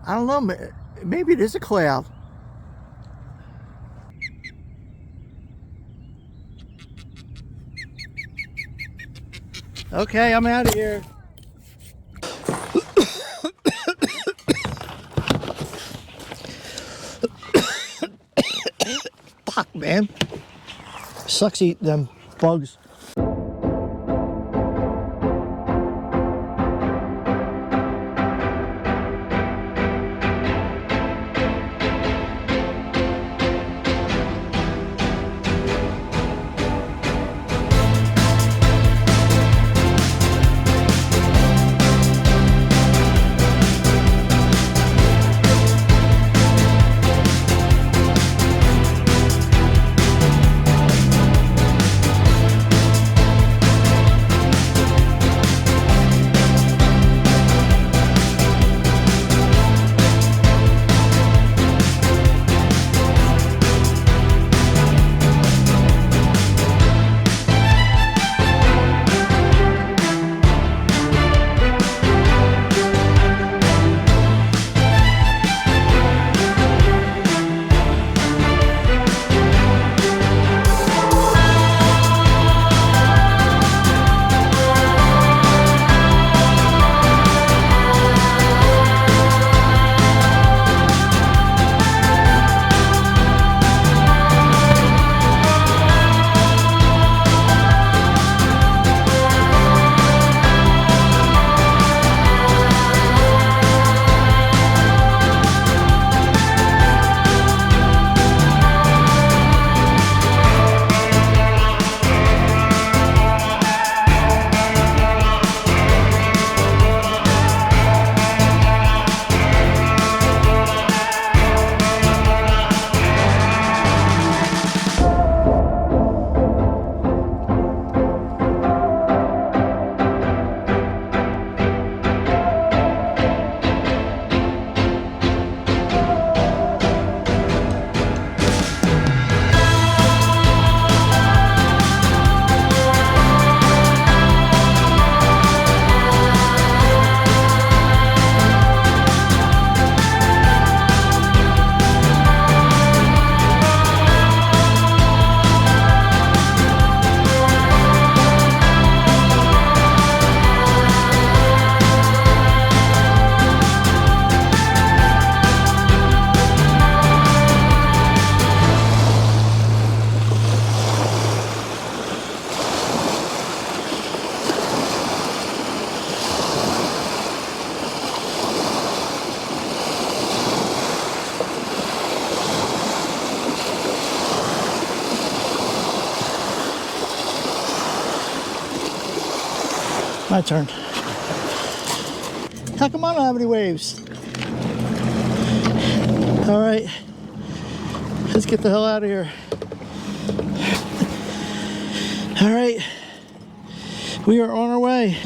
I don't know, maybe it is a cloud. Okay, I'm out of here. Fuck, man. Sucks eating them bugs. My turn. How come I don't have any waves? All right, let's get the hell out of here. All right, we are on our way.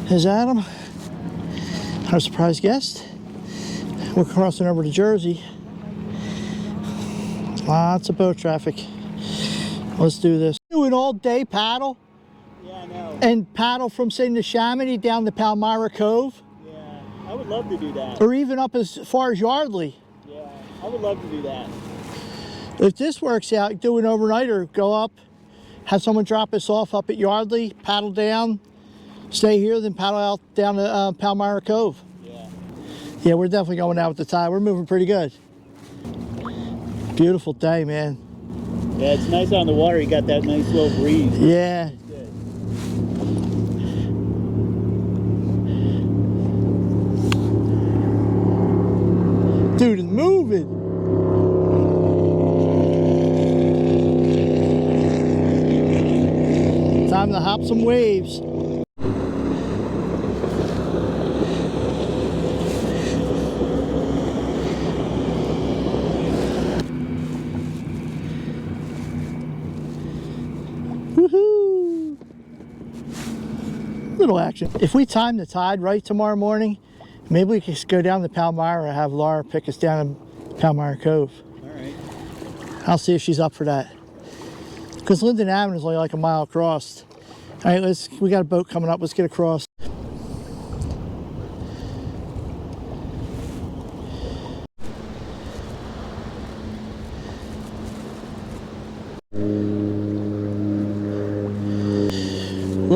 There's Adam, our surprise guest. We're crossing over to Jersey. Lots of boat traffic. Let's do this. Do an all-day paddle. Yeah, I know. And paddle from, say, Neshaminy down to Palmyra Cove. Yeah, I would love to do that. Or even up as far as Yardley. Yeah, I would love to do that. If this works out, do an overnighter. Go up, have someone drop us off up at Yardley, paddle down, stay here, then paddle out down to Palmyra Cove. Yeah. Yeah, we're definitely going out with the tide. We're moving pretty good. Beautiful day, man. Yeah, it's nice on the water. You got that nice little breeze. Yeah. It's good. Dude, it's moving. Time to hop some waves. Woohoo! Little action. If we time the tide right tomorrow morning, maybe we can just go down to Palmyra and have Laura pick us down in Palmyra Cove. All right. I'll see if she's up for that. Because Linden Avenue is only like a mile across. All right, we got a boat coming up. Let's get across.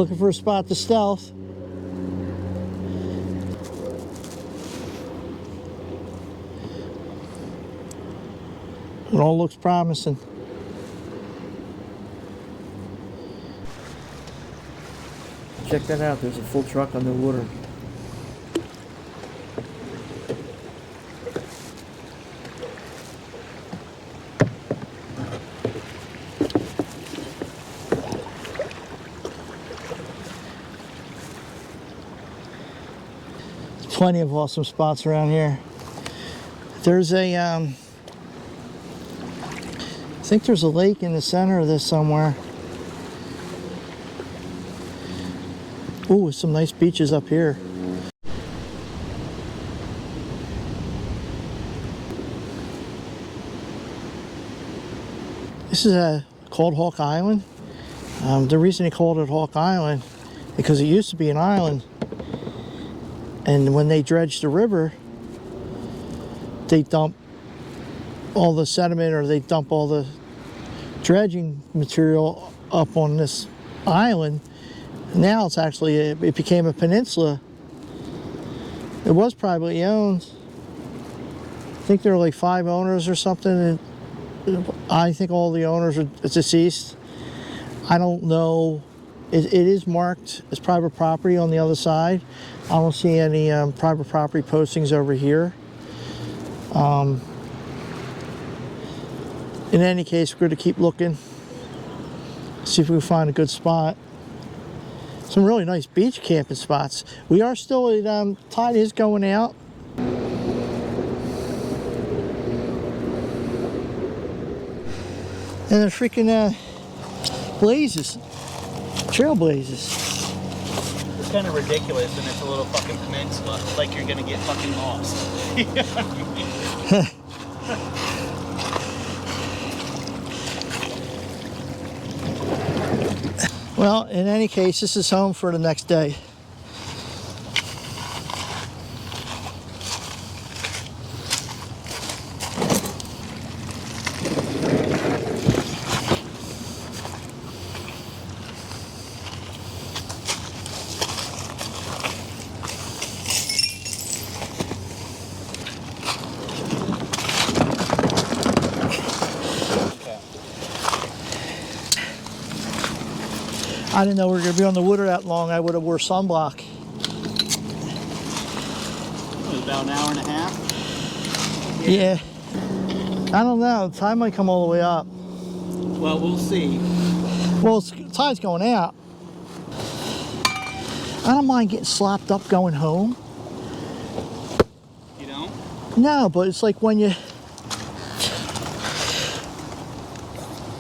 Looking for a spot to stealth. It all looks promising. Check that out, there's a full truck underwater. Plenty of awesome spots around here. There's a, I think there's a lake in the center of this somewhere. Ooh, some nice beaches up here. This is called Hawk Island. The reason they called it Hawk Island, because it used to be an island. And when they dredged the river, they dump all the sediment, or they dump all the dredging material up on this island. Now it's actually, it became a peninsula. It was privately owned. I think there were like 5 owners or something. And I think all the owners are deceased. I don't know. It is marked as private property on the other side. I don't see any private property postings over here. In any case, we're going to keep looking, see if we can find a good spot. Some really nice beach camping spots. We are still at, tide is going out. And the freaking blazes, trail blazes. It's kind of ridiculous, and it's a little fucking peninsula. Like you're gonna get fucking lost. You know what I mean? Well, in any case, this is home for the next day. I didn't know we were going to be on the water that long. I would have wore sunblock. It was about an hour and a half. Yeah. I don't know. The tide might come all the way up. Well, we'll see. Well, the tide's going out. I don't mind getting slopped up going home. You don't? No, but it's like when you...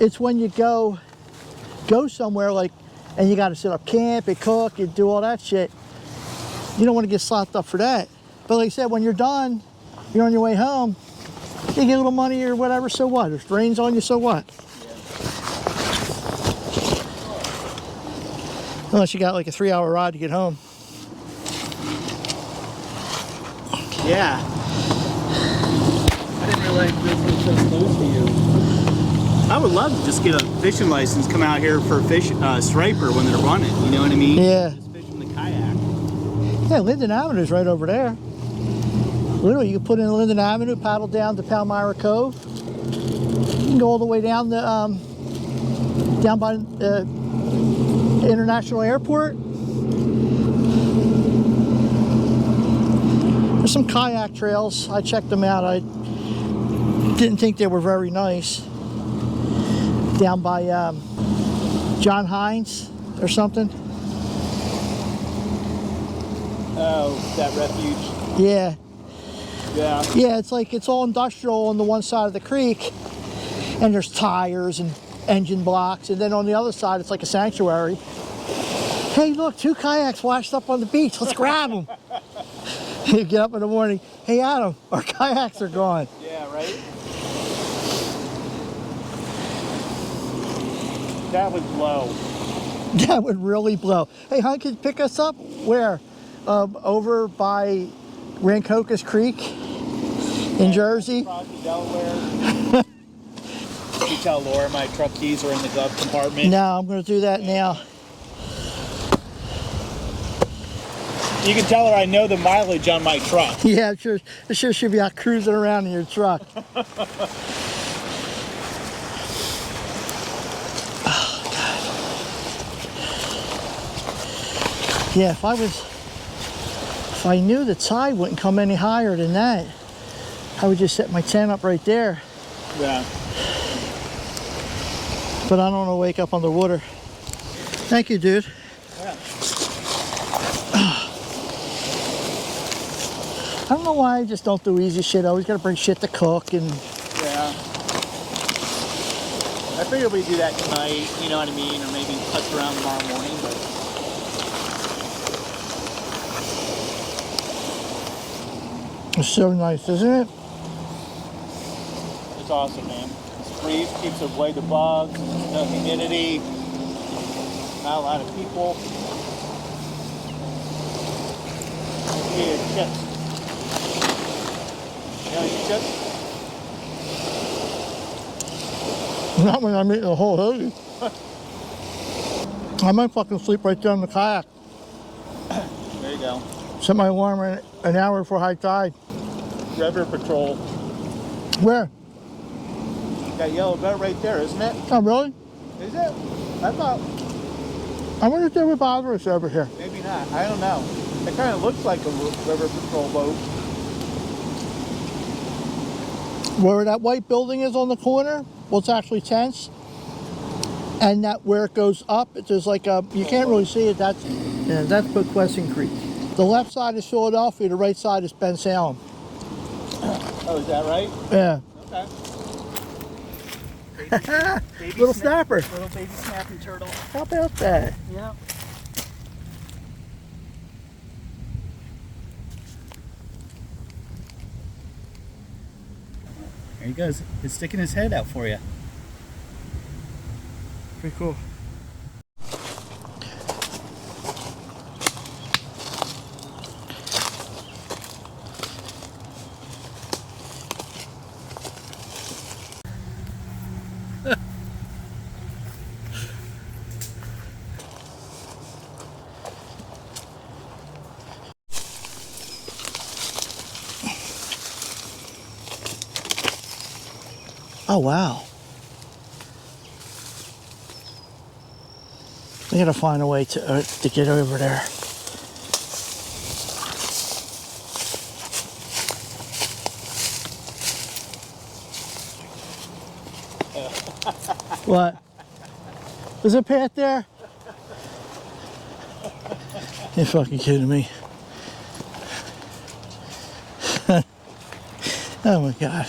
It's when you go somewhere like... And you got to set up camp and cook and do all that shit. You don't want to get slopped up for that. But like I said, when you're done, you're on your way home, you get a little money or whatever, so what? If it rains on you, so what? Yeah. Unless you got like a 3-hour ride to get home. Yeah. I didn't realize this was so close to you. I would love to just get a fishing license, come out here for fish striper when they're running, you know what I mean? Yeah. Just fishing the kayak. Yeah, Linden Avenue is right over there. Literally, you can put in Linden Avenue, paddle down to Palmyra Cove. You can go all the way down the down by International Airport. There's some kayak trails. I checked them out. I didn't think they were very nice. Down by John Hines or something. Oh, that refuge. Yeah. Yeah. Yeah, it's like it's all industrial on the one side of the creek, and there's tires and engine blocks, and then on the other side it's like a sanctuary. Hey, look, 2 kayaks washed up on the beach. Let's grab them. You get up in the morning. Hey, Adam, our kayaks are gone. Yeah, right? That would blow. That would really blow. Hey, hon, can you pick us up? Where? Over by Poquessing Creek in Jersey. Across the Delaware. Did you tell Laura my truck keys are in the glove compartment? No, I'm going to do that now. You can tell her I know the mileage on my truck. Yeah, sure. It sure should be out cruising around in your truck. Oh, God. Yeah, if I knew the tide wouldn't come any higher than that, I would just set my tent up right there. Yeah. But I don't want to wake up underwater. Thank you, dude. Yeah. I don't know why I just don't do easy shit. I always got to bring shit to cook and... Yeah. I figured we'd do that tonight, you know what I mean? Or maybe touch around tomorrow morning, but... It's so nice, isn't it? It's awesome, man. This breeze keeps away the bugs, no humidity, not a lot of people. Yeah, chips. You know, you chips? Not when I'm eating a whole hoodie. I might fucking sleep right there in the kayak. There you go. Set my alarm an hour before high tide. River Patrol. Where? That yellow boat right there, isn't it? Oh, really? Is it? I thought I wonder if they would bother us over here. maybe not. I don't know. It kind of looks like a River Patrol boat. Where that white building is on the corner, well, it's actually tents. And that where it goes up, there's like a, you can't really see it, that's Poquessing Creek. The left side is Philadelphia, the right side is Bensalem. Oh, is that right? Yeah. Okay. Baby Little snapper. Little baby snapping turtle. How about that? Yeah. There he goes. He's sticking his head out for you. Pretty cool. Oh, wow. We gotta find a way to get over there. What? There's a path there? You're fucking kidding me. Oh my God.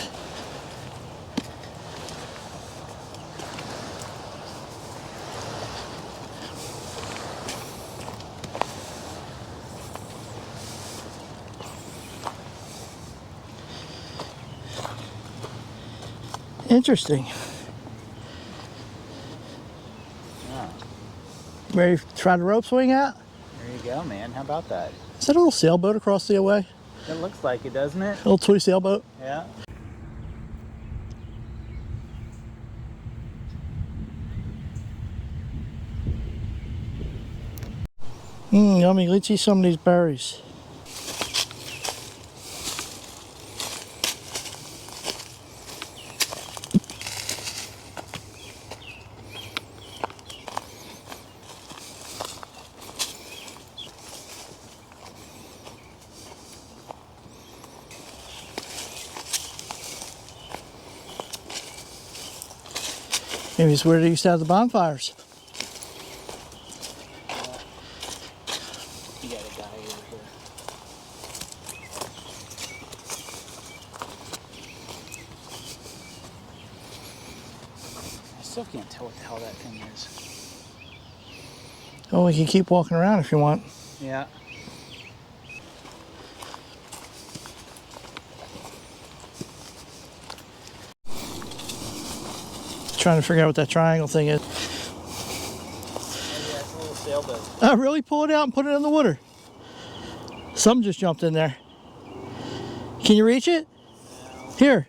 Interesting. Yeah. Ready to try the rope swing out? There you go, man. How about that? Is that a little sailboat across the way? It looks like it, doesn't it? A little toy sailboat? Yeah. Yummy. Let's see some of these berries. Maybe it's where they used to have the bonfires. You got a guy over here. I still can't tell what the hell that thing is. Oh, we can keep walking around if you want. Yeah. Trying to figure out what that triangle thing is. Oh, yeah, it's a little sailboat. Oh, really? Pull it out and put it in the water. Some just jumped in there. Can you reach it? No. Here.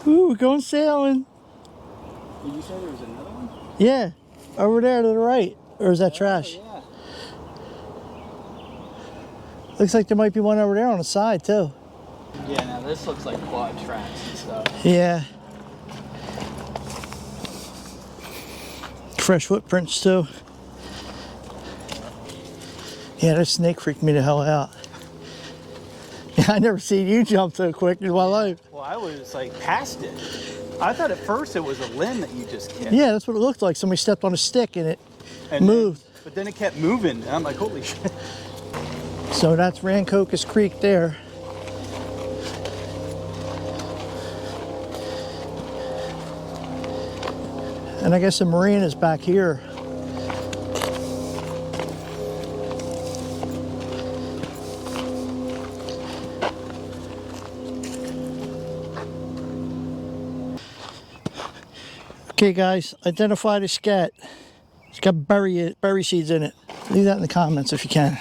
Ooh, we're going sailing. Did you say there was another one? Yeah, over there to the right. Or is that trash? Yeah. Looks like there might be one over there on the side too. Yeah, now this looks like quad tracks and stuff. Yeah. Fresh footprints too. Yeah, that snake freaked me the hell out. I never seen you jump so quick in my life. Well, I was like past it. I thought at first it was a limb that you just kicked. Yeah, that's what it looked like. Somebody stepped on a stick and it And moved. But then it kept moving. And I'm like, holy shit. So that's Poquessing Creek there. And I guess the marina is back here. Okay guys, identify the scat. It's got berry seeds in it. Leave that in the comments if you can.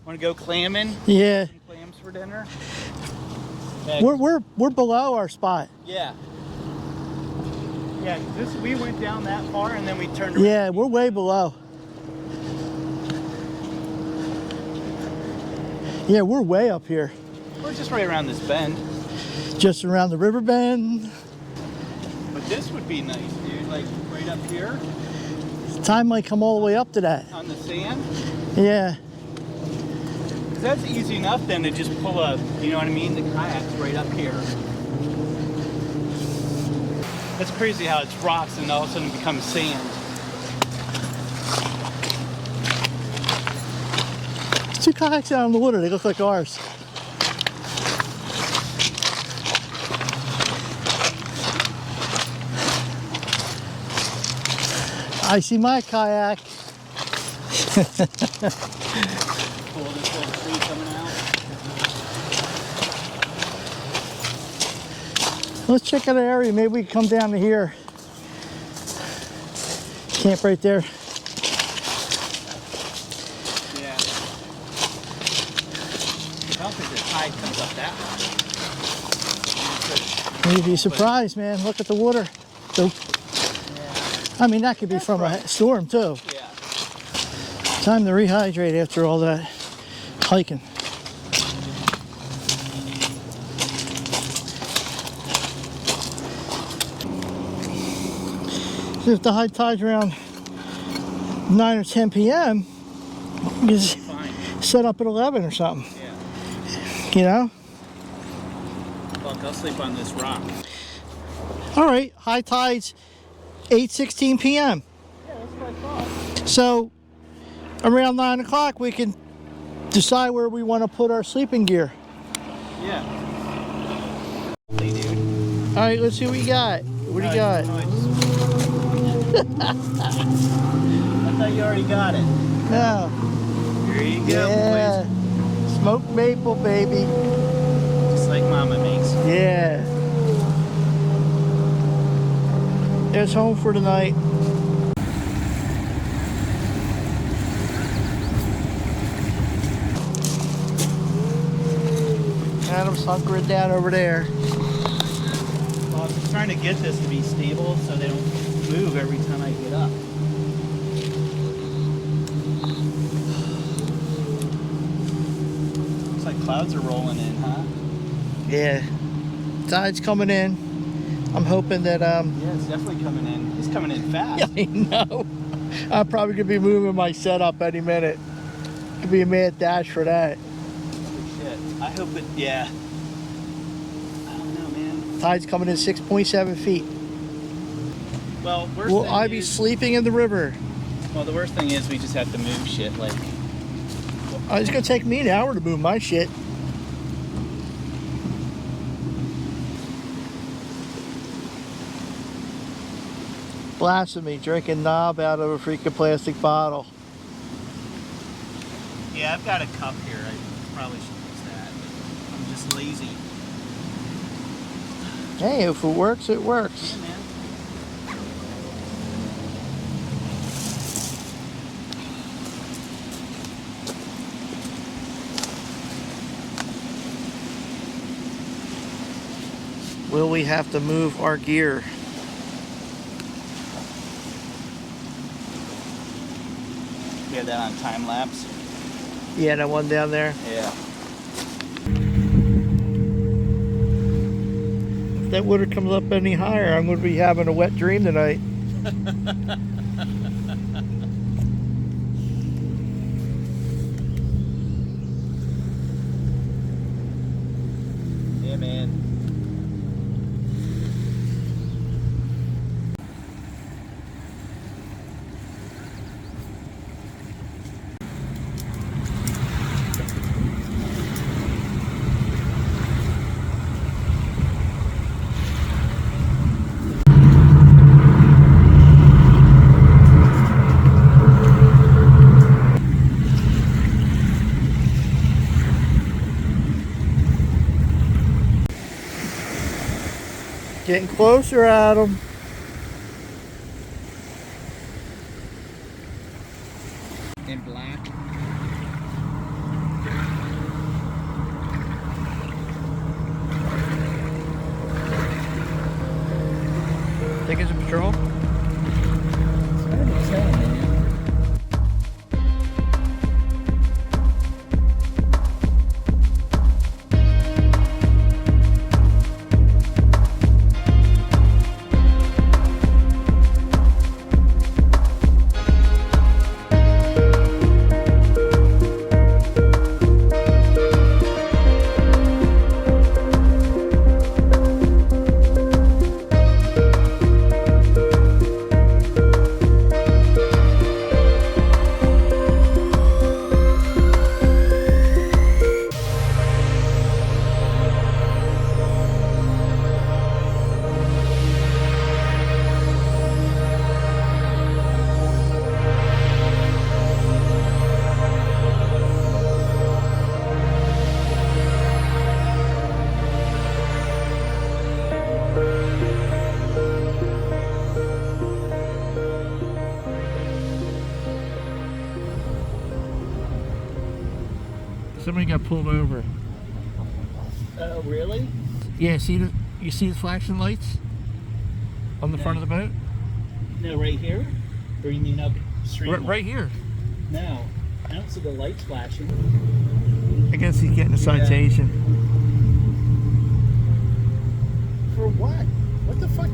Want to go clamming? Yeah. Some clams for dinner? We're below our spot. Yeah. Yeah, we went down that far and then we turned around. Yeah, we're way below. Yeah, we're way up here. We're just right around this bend. Just around the river bend. But this would be nice, dude. Like right up here Time might come all the way up to that. on the sand. Yeah. 'Cause that's easy enough then to just pull a, you know what I mean, the kayaks right up here. That's crazy how it's rocks and all of a sudden it becomes sand. Two kayaks out in the water. They look like ours. I see my kayak. Cool, this little tree coming out. Let's check out the area. Maybe we can come down to here. Camp right there. Yeah. I don't think the tide comes up that much. You'd be surprised, man. Look at the water. I mean, that could be from a storm too. Yeah. Time to rehydrate after all that hiking. So if the high tide's around 9 or 10 p.m., you just Fine. set up at 11 or something, Yeah. you know? Look, I'll sleep on this rock. All right, high tide's 8:16 p.m. Yeah, that's what I thought. So around 9 o'clock, we can decide where we want to put our sleeping gear. Yeah. Hey, dude. All right, let's see what we got. What do you got? I thought you already got it. No. Here you go, Yeah. Smoked maple, baby. boys. Just like Mama makes. Yeah. There's home for tonight. Adam's hunkering down over there. Well, I'm trying to get this to be stable so they don't move every time I get up. Looks like clouds are rolling in, huh? Yeah. Tide's coming in. I'm hoping that Yeah, it's definitely coming in. It's coming in fast. I know. I'm probably gonna be moving my setup any minute. Could be a mad dash for that. Shit. I hope it, yeah. I don't know, man. Tide's coming in 6.7 feet. Well, Will I be sleeping in the river? Well, the worst thing is we just have to move shit like. It's gonna take me an hour to move my shit. Blasphemy, drinking knob out of a freaking plastic bottle. Yeah, I've got a cup here. I probably should use that. But I'm just lazy. Hey, if it works, it works. Yeah, man. Will we have to move our gear? We have that on Time Lapse. Yeah, that one down there. Yeah. If that water comes up any higher, I'm going to be having a wet dream tonight. Yeah, man. Getting closer, Adam. In black. Think it's a patrol? It's hard to tell, man. Somebody got pulled over. Oh, really? Yeah, you see the flashing lights on the front of the boat? No, right here? Or you mean upstream? Right here. No, I don't see the lights flashing. I guess he's getting a citation. For what? What the fuck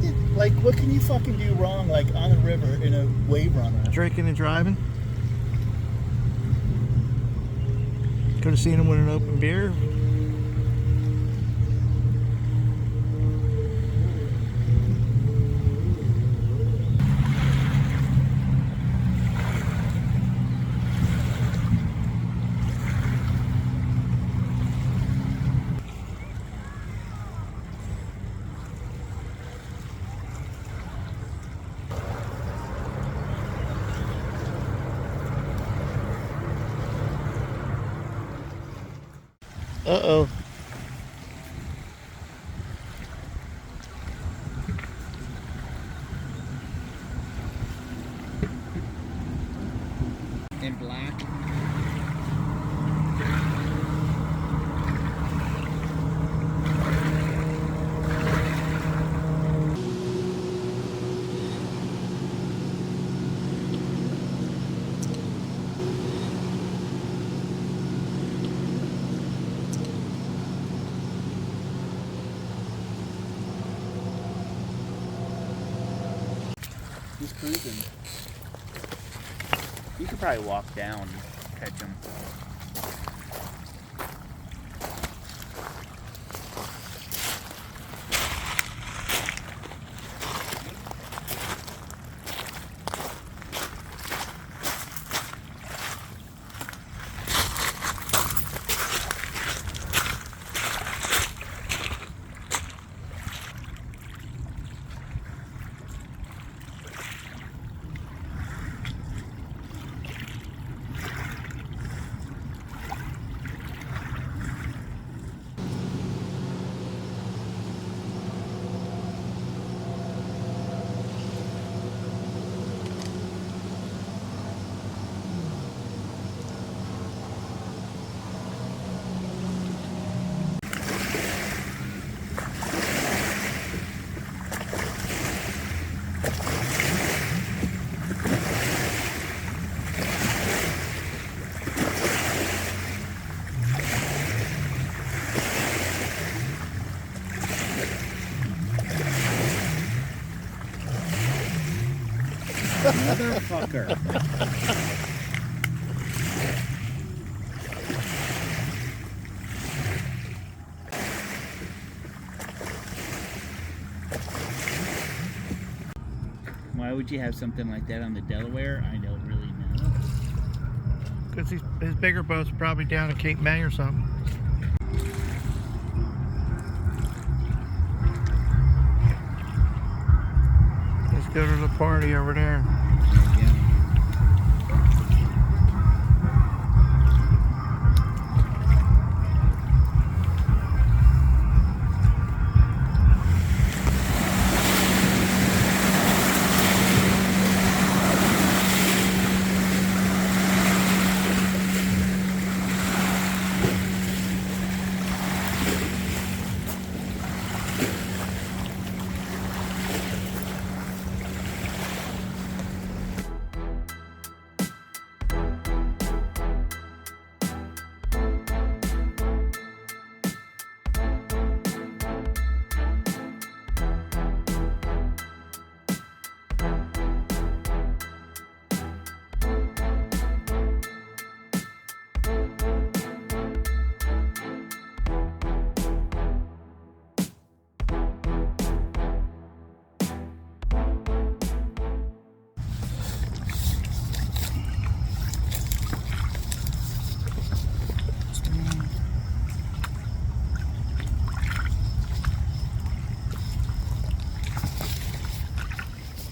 what can you fucking do wrong, like, on the river in a wave runner? Drinking and driving. Could have seen him with an open beer. Uh-oh. In black. He's cruising. You could probably walk down and catch him. Motherfucker. Why would you have something like that on the Delaware? I don't really know. Because his bigger boat's probably down at Cape May or something. Let's go to the party over there.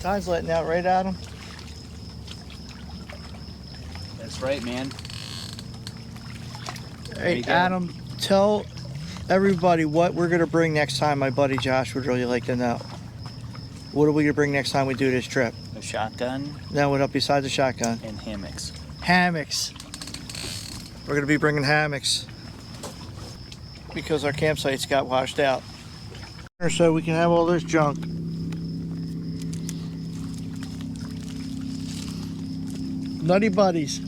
Tide's letting out, right, Adam? That's right, man. Hey, Adam, tell everybody what we're going to bring next time. My buddy Josh would really like to know. What are we going to bring next time we do this trip? A shotgun. Now, what up besides the shotgun? And hammocks. Hammocks. We're going to be bringing hammocks because our campsites got washed out. So we can have all this junk. Nutty buddies.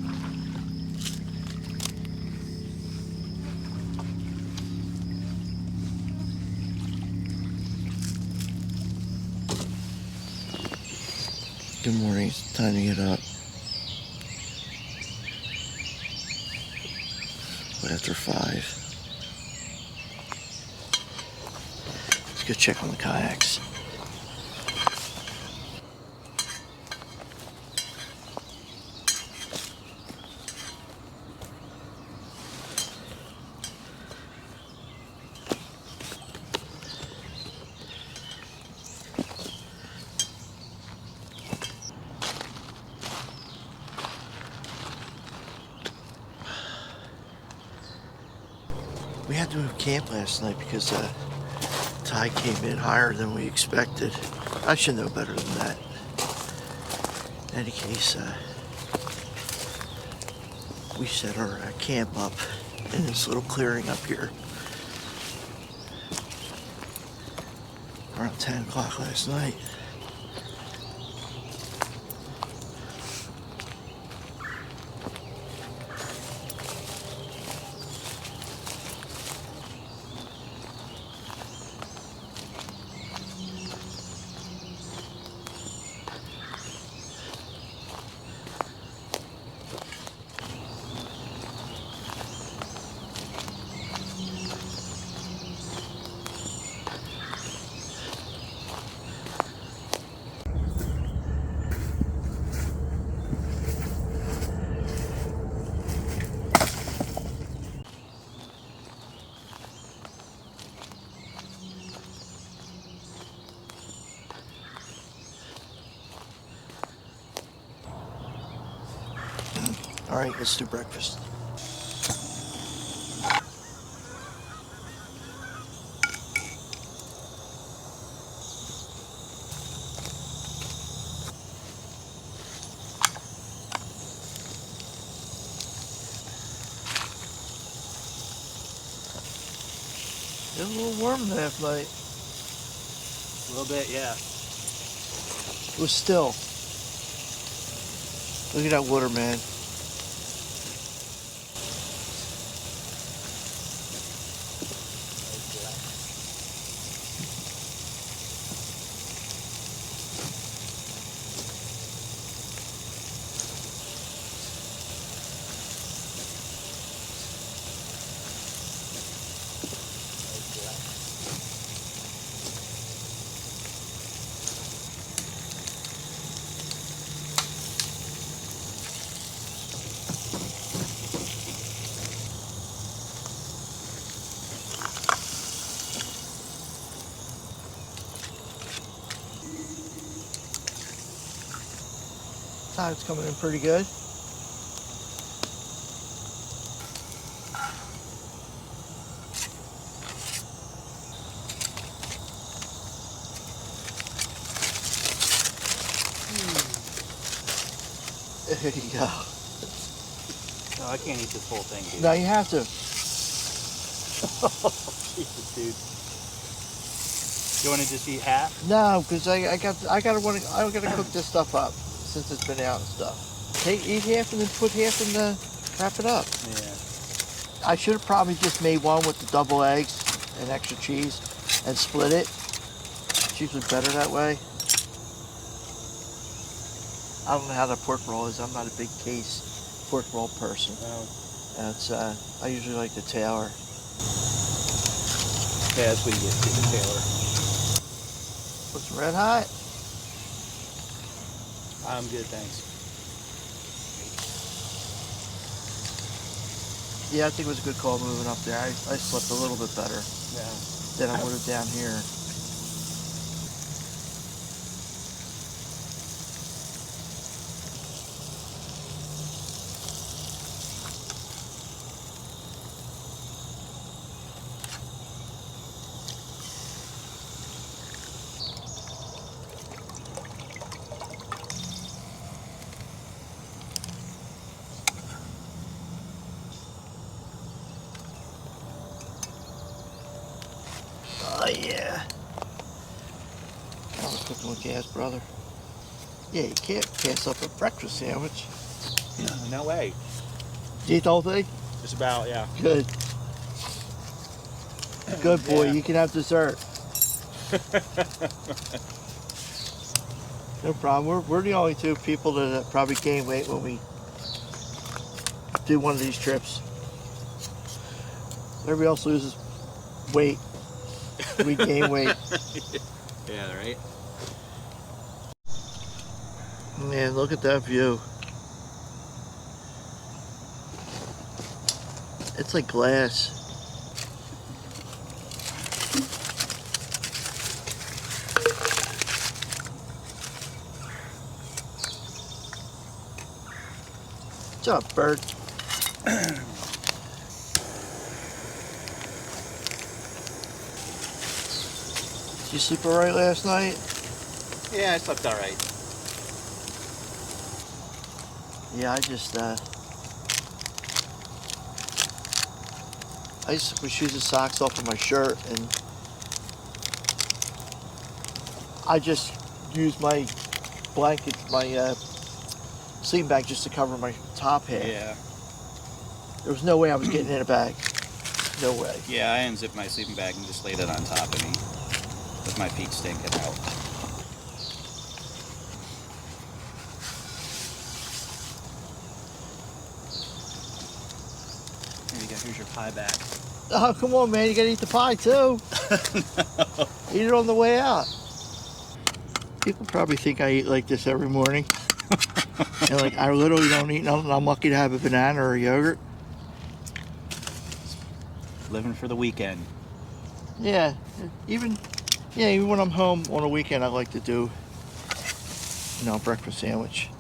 Good morning. It's time to get up. After 5. Let's go check on the kayaks. We had to move camp last night because tide came in higher than we expected. I should know better than that. In any case, we set our camp up in this little clearing up here around 10 o'clock last night. All right, let's do breakfast. It was a little warm last night. A little bit, yeah. It was still. Look at that water, man. Tide's coming in pretty good. There you go. No, I can't eat this whole thing, dude. No, you have to. Jesus, dude. You want to just eat half? No, because I gotta cook this stuff up since it's been out and stuff. Eat half and then put half in the, wrap it up. Yeah. I should have probably just made one with the double eggs and extra cheese and split it. It's usually better that way. I don't know how the pork roll is. I'm not a big case pork roll person. No. That's I usually like the Taylor. Yeah, that's what you get to the Taylor. Put some red hot. I'm good, thanks. Yeah, I think it was a good call moving up there. I slept a little bit better than I would have down here. Oh yeah. I was cooking with gas, brother. Yeah, you can't pass up a breakfast sandwich. No way. Did you eat the whole thing? Just about, yeah. Good. Good boy, Yeah. you can have dessert. No problem. We're the only two people that probably gain weight when we do one of these trips. Everybody else loses weight. We gain weight. Yeah, right? Man, look at that view. It's like glass. What's up, Bert? Did you sleep all right last night? Yeah, I slept all right. Yeah, I just took my shoes and socks off of my shirt, and I just used my blanket, my sleeping bag, just to cover my top half. Yeah. There was no way I was getting in a bag. No way. Yeah, I unzipped my sleeping bag and just laid it on top of me with my feet stinking out. Here you go. Here's your pie back. Oh, come on, man. You gotta eat the pie, too. No. Eat it on the way out. People probably think I eat like this every morning. And like, I literally don't eat nothing. I'm lucky to have a banana or a yogurt. Living for the weekend. Yeah, even when I'm home on a weekend, I like to do, a breakfast sandwich.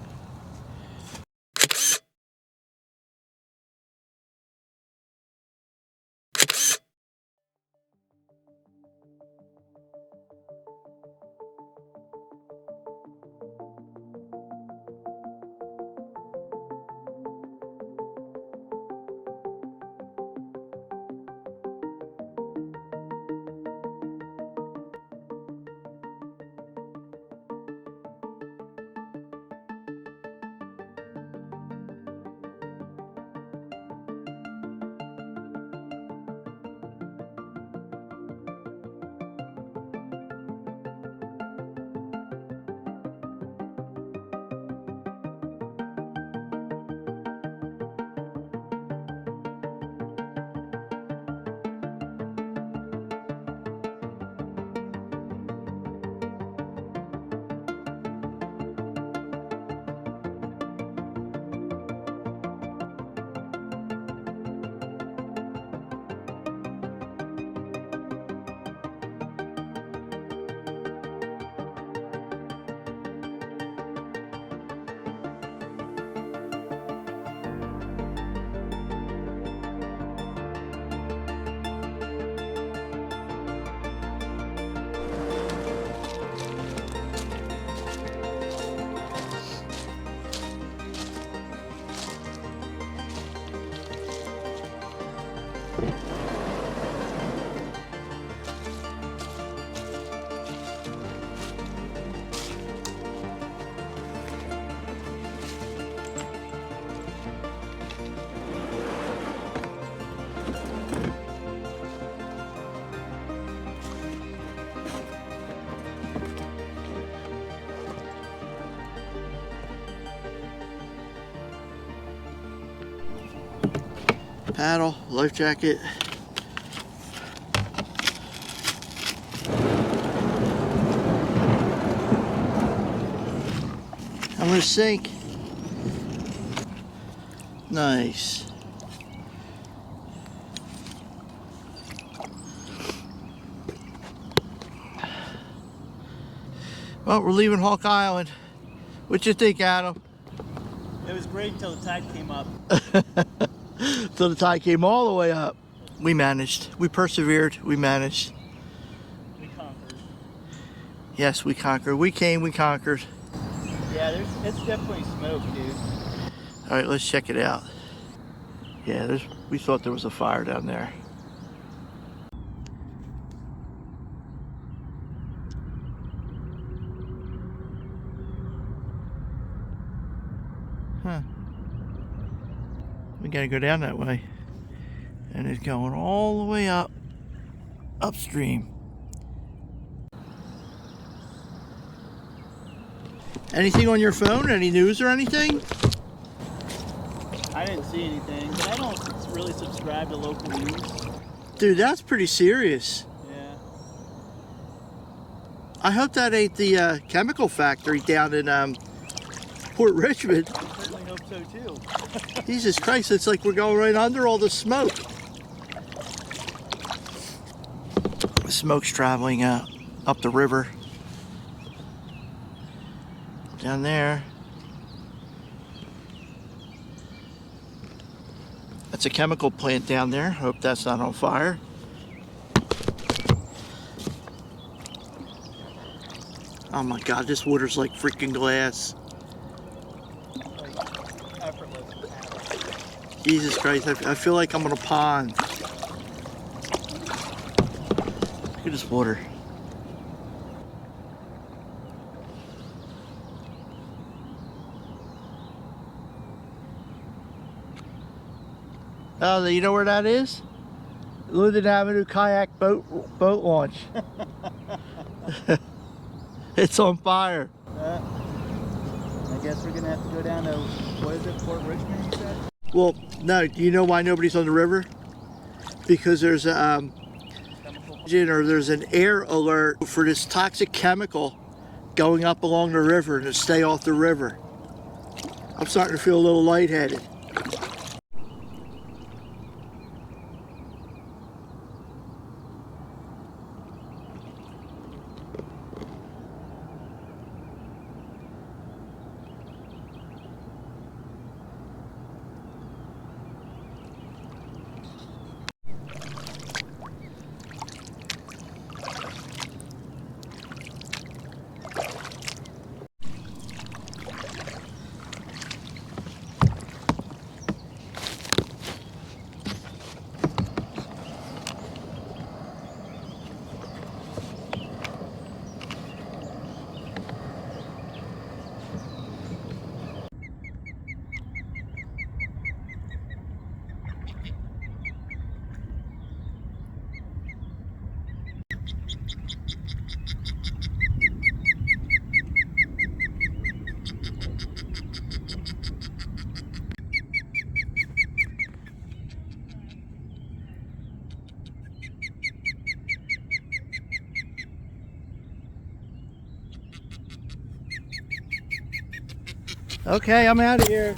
paddle, life jacket. I'm gonna sink. Nice. Well, we're leaving Hawk Island. What'd you think, Adam? It was great until the tide came up. So the tide came all the way up. We managed. We persevered. We managed. We conquered. Yes, we conquered. We came, we conquered. Yeah, it's definitely smoke, dude. All right, let's check it out. Yeah, we thought there was a fire down there. Huh. We gotta go down that way. And it's going all the way up, upstream. Anything on your phone? Any news or anything? I didn't see anything, but I don't really subscribe to local news. Dude, that's pretty serious. Yeah. I hope that ain't the chemical factory down in Port Richmond. I certainly hope so too. Jesus Christ, it's like we're going right under all the smoke. The smoke's traveling up the river. Down there. That's a chemical plant down there. Hope that's not on fire. Oh my God, this water's like freaking glass. Like, effortless. Jesus Christ, I feel like I'm in a pond. Look at this water. Oh, you know where that is? Linden Avenue kayak boat launch. It's on fire. I guess we're gonna have to go down to, what is it, Port Richmond, you said? Well, no, do you know why nobody's on the river? Because there's a there's an air alert for this toxic chemical going up along the river to stay off the river. I'm starting to feel a little lightheaded. Okay, I'm out of here.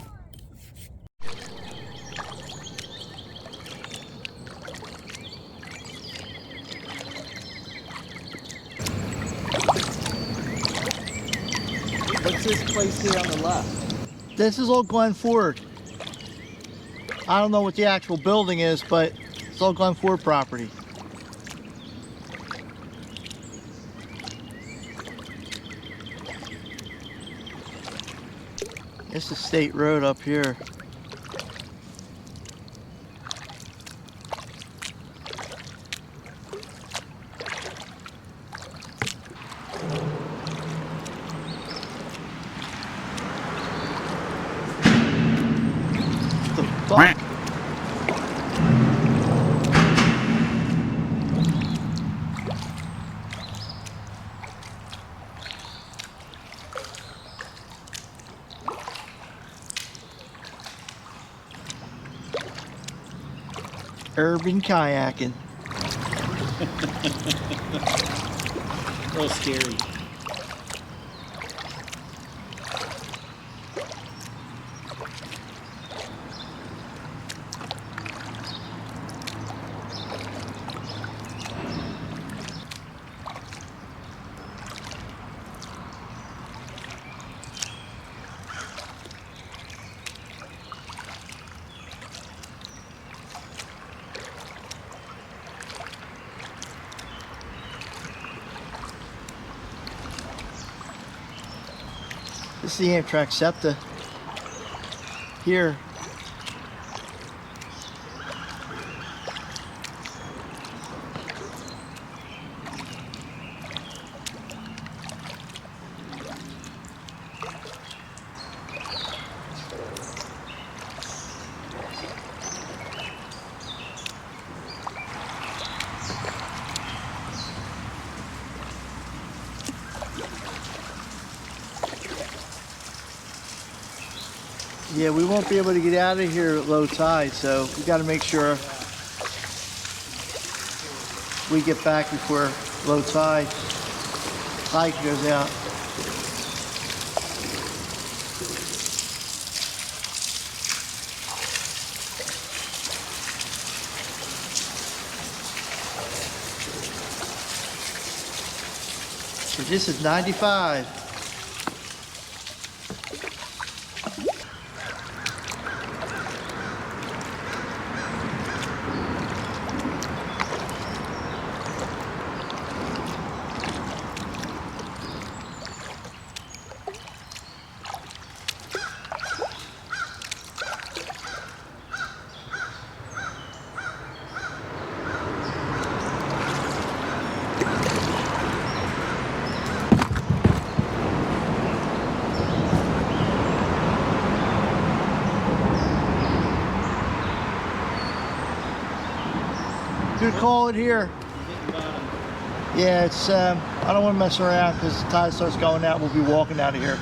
What's this place here on the left? This is old Glen Foerd. I don't know what the actual building is, but it's old Glen Foerd property. It's a state road up here. What the fuck? Urban kayaking. A little scary. This is the Amtrak SEPTA here. Yeah, we won't be able to get out of here at low tide, so we got to make sure we get back before low tide. Tide goes out. So this is 95. Good call it here. Yeah, it's I don't want to mess around because the tide starts going out. We'll be walking out of here.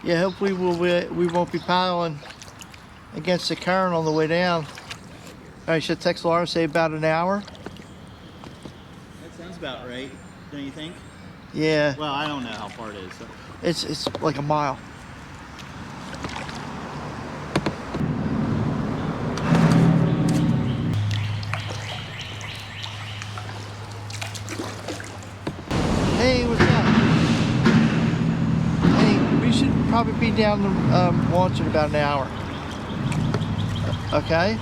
Yeah, hopefully we won't be paddling against the current on the way down. I should text Laura, say about an hour. That sounds about right, don't you think? Yeah. Well, I don't know how far it is. So. It's like a mile. Hey, what's up? Hey, we should probably be down the launch in about an hour. Okay?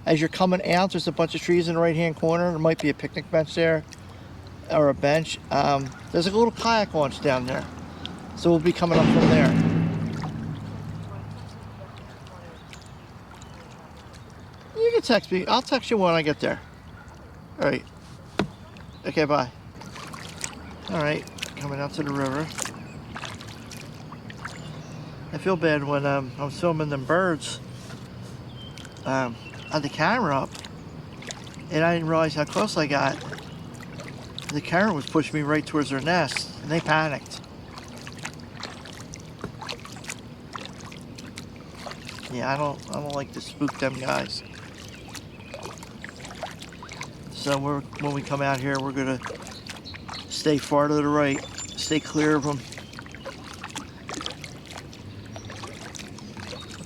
As you're coming out, there's a bunch of trees in the right-hand corner. There might be a picnic bench there, or a bench. There's a little kayak launch down there. So we'll be coming up from there. You can text me. I'll text you when I get there. All right. Okay, bye. All right, coming out to the river. I feel bad when I was filming them birds. I had the camera up, and I didn't realize how close I got. The current was pushing me right towards their nest, and they panicked. Yeah, I don't like to spook them guys. So when we come out here, we're gonna stay far to the right, stay clear of them.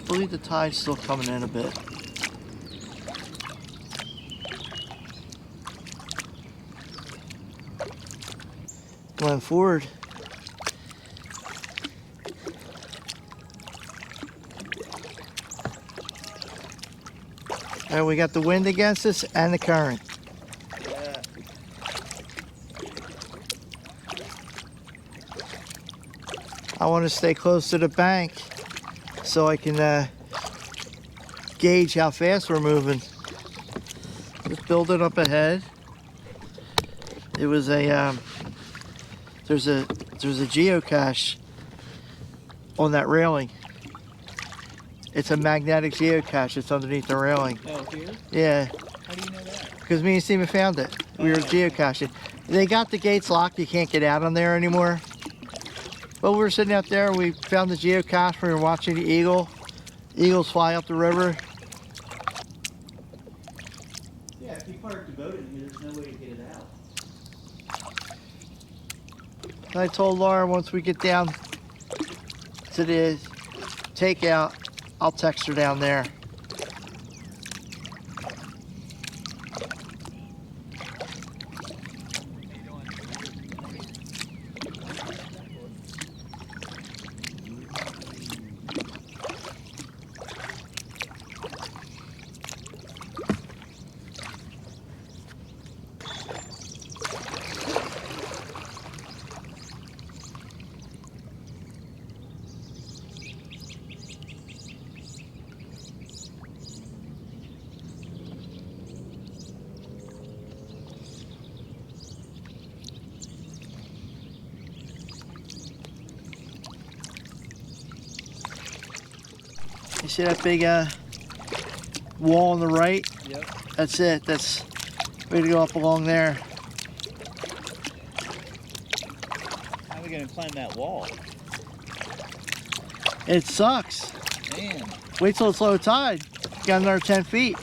believe the tide's still coming in a bit. Glen Foerd. And we got the wind against us and the current. Yeah. I want to stay close to the bank so I can gauge how fast we're moving. Just build it up ahead. It was a there's a geocache on that railing. It's a magnetic geocache. It's underneath the railing. Oh, here? Yeah. How do you know that? Because me and Steven found it. We were geocaching. They got the gates locked. You can't get out on there anymore. But we were sitting out there. We found the geocache. We were watching the eagles fly up the river. Yeah, if you park the boat in here, there's no way to get it out. And I told Laura once we get down to the takeout, I'll text her down there. You see that big wall on the right? Yep. That's it. That's way to go up along there. How are we going to climb that wall? It sucks. Man. Wait till it's low tide. Got another 10 feet.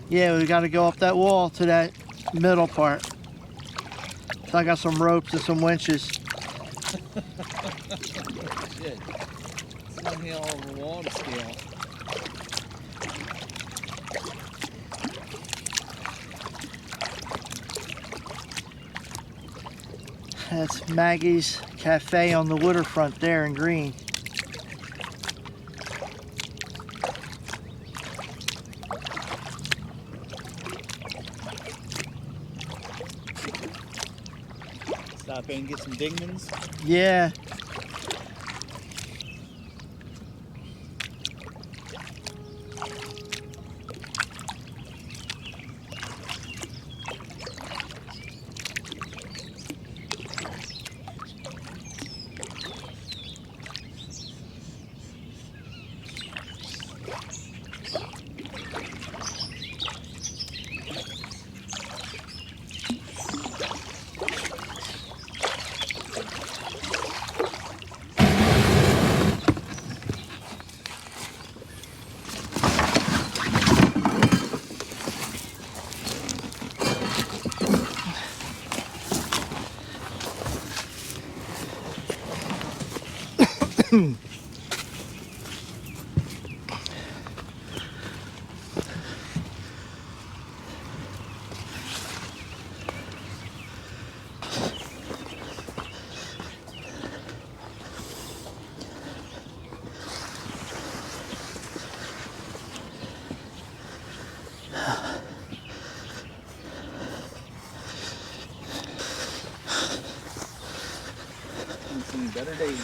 Yeah, we got to go up that wall to that middle part. So I got some ropes and some winches. Shit. One hell of a wall to scale. That's Maggie's Cafe on the waterfront there in green. Stop in and get some Dingmans. Yeah. Better days.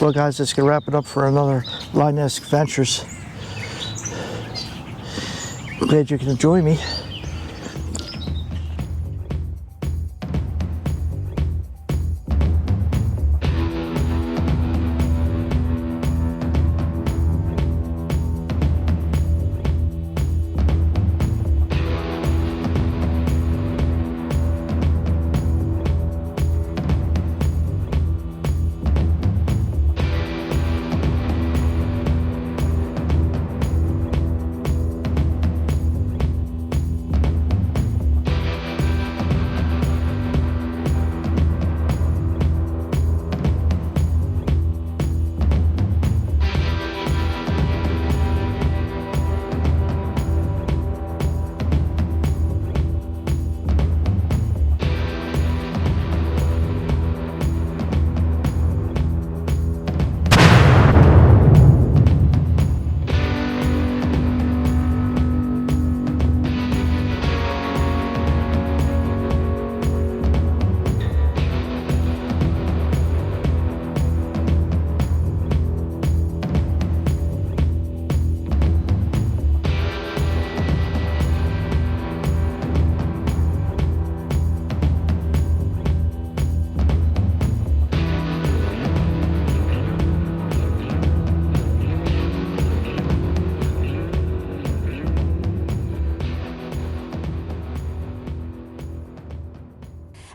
Well, guys, that's gonna wrap it up for another Linden Ventures. Glad you can join me.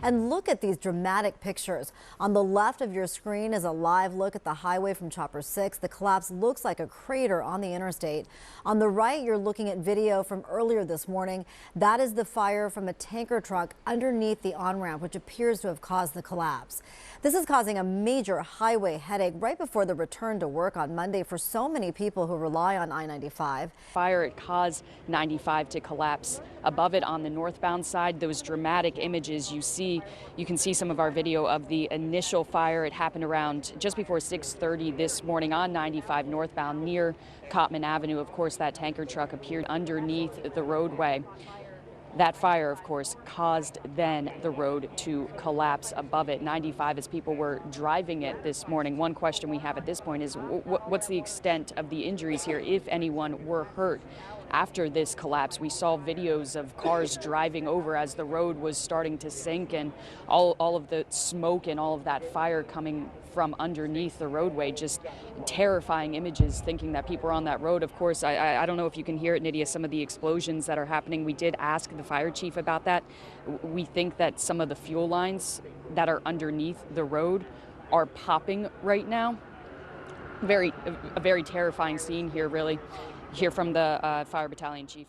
And look at these dramatic pictures. On the left of your screen is a live look at the highway from Chopper 6. The collapse looks like a crater on the interstate. On the right, you're looking at video from earlier this morning. That is the fire from a tanker truck underneath the on-ramp, which appears to have caused the collapse. This is causing a major highway headache right before the return to work on Monday for so many people who rely on I-95. Fire, it caused 95 to collapse. Above it on the northbound side, those dramatic images you can see some of our video of the initial fire. It happened around just before 6:30 this morning on 95 northbound near Linden Avenue. Of course, that tanker truck appeared underneath the roadway. That fire, of course, caused then the road to collapse above it. 95 as people were driving it this morning. One question we have at this point is what's the extent of the injuries here, if anyone were hurt after this collapse? We saw videos of cars driving over as the road was starting to sink, and all of the smoke and all of that fire coming from underneath the roadway. Just terrifying images, thinking that people are on that road. Of course, I don't know if you can hear it, Nydia, some of the explosions that are happening. We did ask the fire chief about that. We think that some of the fuel lines that are underneath the road are popping right now. A very terrifying scene here, really. Hear from the fire battalion chief.